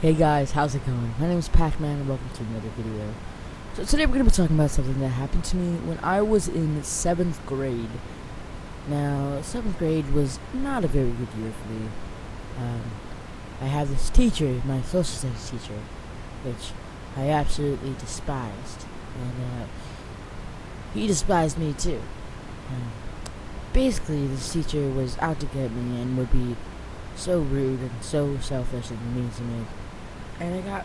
Hey guys, how's it going? My name is Pac-Man and welcome to another video. So today we're going to be talking about something that happened to me when I was in 7th grade. Now, 7th grade was not a very good year for me. I had this teacher, my social studies teacher, which I absolutely despised. And he despised me too. Basically, this teacher was out to get me and would be so rude and so selfish and mean to me. And it got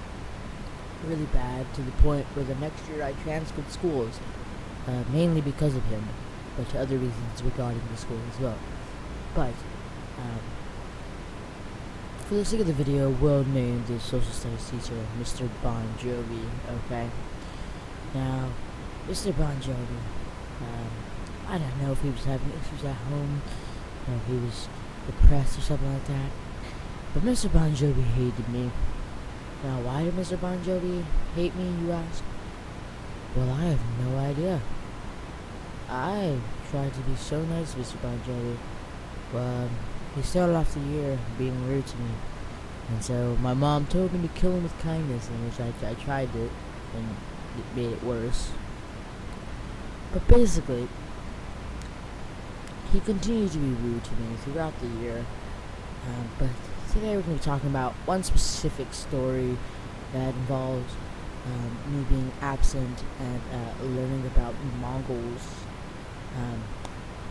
really bad to the point where the next year I transferred schools, mainly because of him, but to other reasons regarding the school as well. But, for the sake of the video, we'll name the social studies teacher Mr. Bon Jovi, okay? Now, Mr. Bon Jovi, I don't know if he was having issues at home, or if he was depressed or something like that, but Mr. Bon Jovi hated me. Now, why did Mr. Bon Jovi hate me, you ask? Well, I have no idea. I tried to be so nice to Mr. Bon Jovi. Well, he started off the year being rude to me. And so my mom told me to kill him with kindness, in which I tried it, and it made it worse. But basically, he continued to be rude to me throughout the year. But today we're going to be talking about one specific story that involves me being absent and learning about Mongols.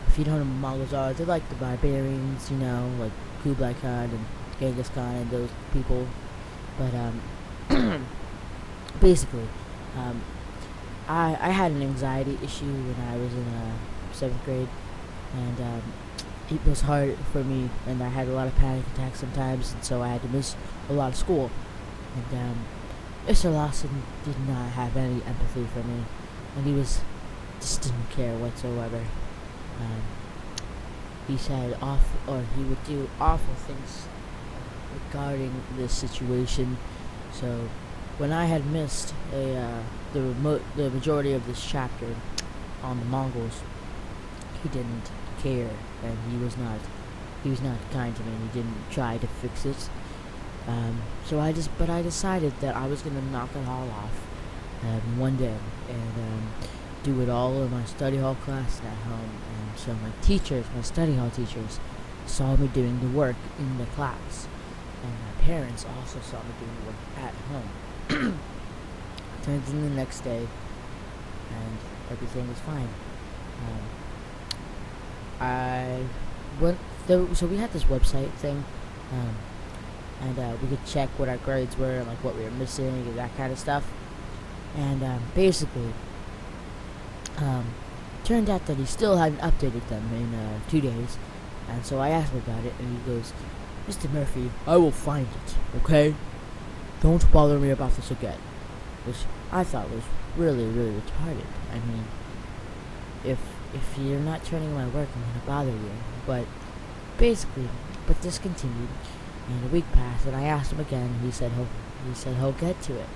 If you don't know what Mongols are, they're like the barbarians, you know, like Kublai Khan and Genghis Khan and those people. But basically, I had an anxiety issue when I was in 7th grade, and it was hard for me, and I had a lot of panic attacks sometimes, and so I had to miss a lot of school. And Mr. Lawson did not have any empathy for me, and he just didn't care whatsoever. He said he would do awful things regarding this situation. So when I had missed the majority of this chapter on the Mongols, he didn't care, and he was not kind to me, and he didn't try to fix it. But I decided that I was gonna knock it all off one day and do it all in my study hall class at home. And so my study hall teachers, saw me doing the work in the class, and my parents also saw me doing the work at home. Turned in the next day, and everything was fine. So we had this website thing, and we could check what our grades were and like what we were missing and that kind of stuff. And basically, turned out that he still hadn't updated them in 2 days. And so I asked him about it, and he goes, "Mr. Murphy, I will find it, okay? Don't bother me about this again." Which I thought was really, really retarded. I mean, if you're not turning my work, I'm gonna bother you. But this continued, and a week passed, and I asked him again, and he said he'll get to it.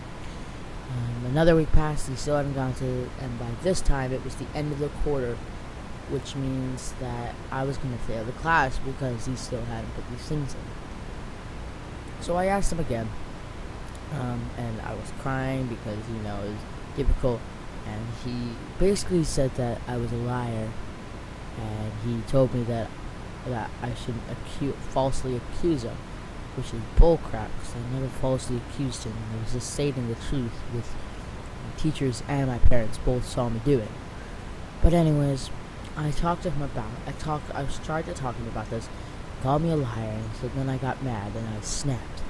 Another week passed, he still hadn't gone to it, and by this time it was the end of the quarter, which means that I was gonna fail the class because he still hadn't put these things in. So I asked him again, and I was crying because, you know, it was difficult. And he basically said that I was a liar, and he told me that I should falsely accuse him, which is bullcrap, because I never falsely accused him. I was just stating the truth, which my teachers and my parents both saw me doing. But anyways, I talked to him about. I tried to talk to him about this. He called me a liar, and so then I got mad and I snapped.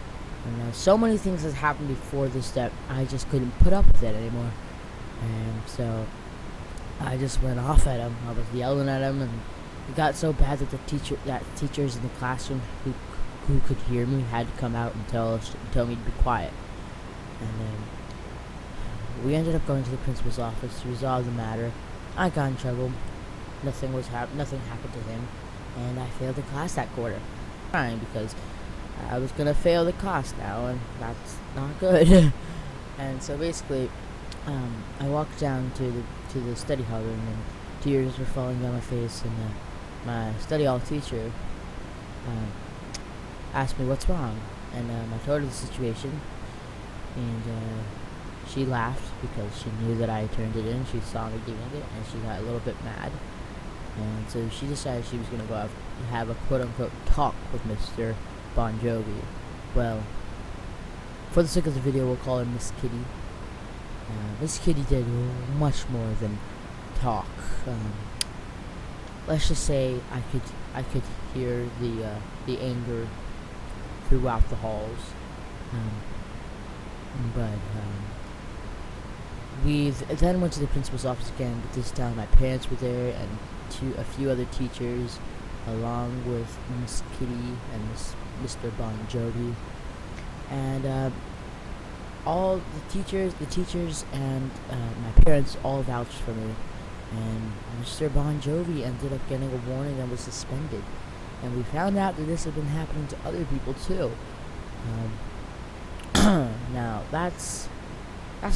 And so many things has happened before this that I just couldn't put up with it anymore. And so I just went off at him. I was yelling at him, and it got so bad that teachers in the classroom who could hear me had to come out and tell me to be quiet. And then we ended up going to the principal's office to resolve the matter. I got in trouble. Nothing happened to him, and I failed the class that quarter. I'm crying because I was gonna fail the class now, and that's not good. And so basically, I walked down to the study hall room, and tears were falling down my face, and my study hall teacher asked me what's wrong, and I told her the situation, and she laughed because she knew that I turned it in. She saw me doing it, and she got a little bit mad. And so she decided she was going to go out and have a quote-unquote talk with Mr. Bon Jovi. Well, for the sake of the video, we'll call her Miss Kitty. Miss Kitty did much more than talk. Let's just say I could hear the anger throughout the halls. But we then went to the principal's office again, but this time my parents were there and a few other teachers, along with Miss Kitty and Mr. Bon Jovi, and all the teachers and my parents all vouched for me. And Mr. Bon Jovi ended up getting a warning and was suspended. And we found out that this had been happening to other people too. Now that's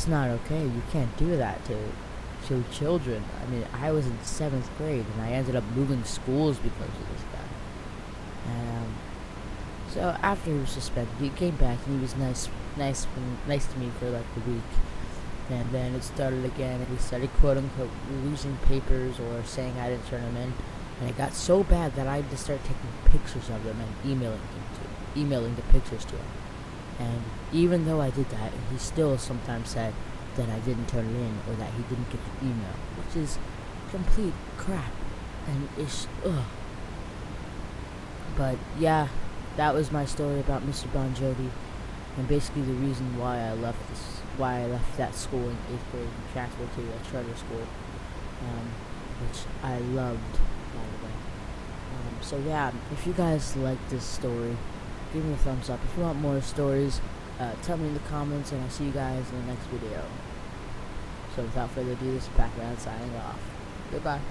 not okay. You can't do that to children. I mean, I was in 7th grade and I ended up moving schools because of this guy. And so after he was suspended, he came back and he was nice to me for like a week. And then it started again, and he started quote-unquote losing papers or saying I didn't turn them in. And it got so bad that I had to start taking pictures of them and emailing the pictures to him. And even though I did that, he still sometimes said that I didn't turn it in or that he didn't get the email, which is complete crap. And it's, ugh. But yeah, that was my story about Mr. Bon Jovi, and basically the reason why I left that school in 8th grade and transferred to a charter school, which I loved, by the way. So yeah, if you guys like this story, give me a thumbs up. If you want more stories, tell me in the comments, and I'll see you guys in the next video. So without further ado, this is Pac-Man signing off. Goodbye.